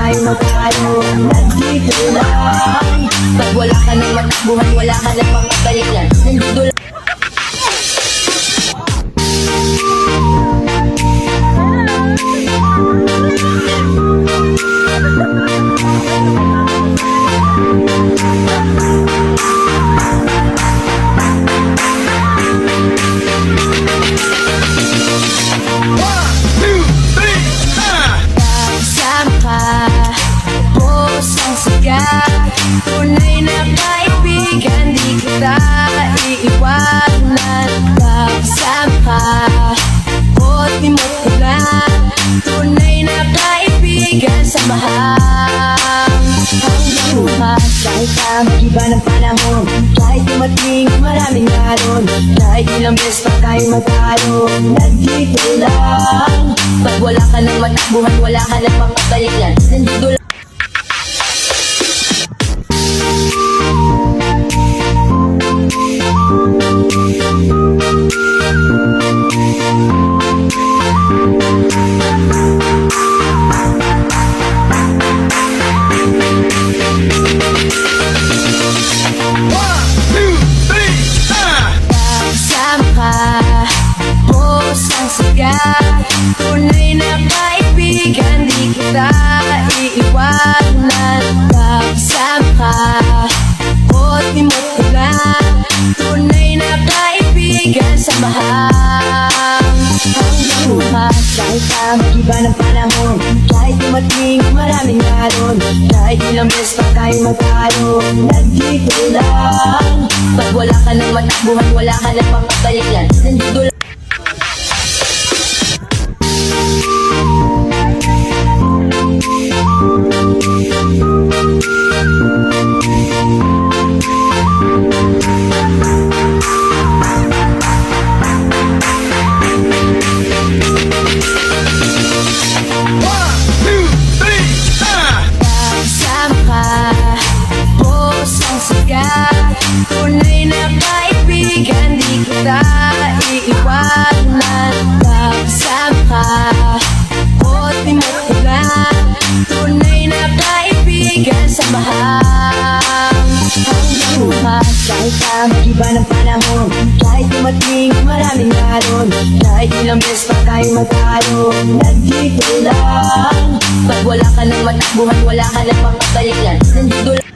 tayo magkano. Nandito lang. Pag wala ka nang matakbuhan, wala ka nang makabalikan. Nandito lang. Tunay na kaibigan, di kita iiwanan. Kasama ka, ko't imot ko lang. Tunay na kaibigan, samahan hanggang bukas. Kahit ang iba ng panahon, kahit dumating maraming alon, kahit ilang beses pa tayo magkano. Nandito lang. Pag wala ka nang matakbuhan, wala ka nang makabalikan. Nandito lang. Tunay na kaibigan, di kita iiwanan. Kasama ka, ko't imot ko lang. Tunay na kaibigan, samahan hanggang bukas. Kahit ang iba ng panahon, kahit dumating maraming alon, kahit ilang beses pa tayo magkano. Nandito lang. Pag wala ka nang matakbuhan, wala ka nang makabalikan. Nandito lang. Tunay na kaibigan, di kita iiwanan. Kasama ka, ko't imot ko lang. Tunay na kaibigan, samahan hanggang bukas. Kahit ang iba ng panahon, kahit dumating maraming alon, kahit ilang beses pa tayo magkano. Nandito lang. Pag wala ka nang matakbuhan, wala ka nang makabalikan. Nandito lang.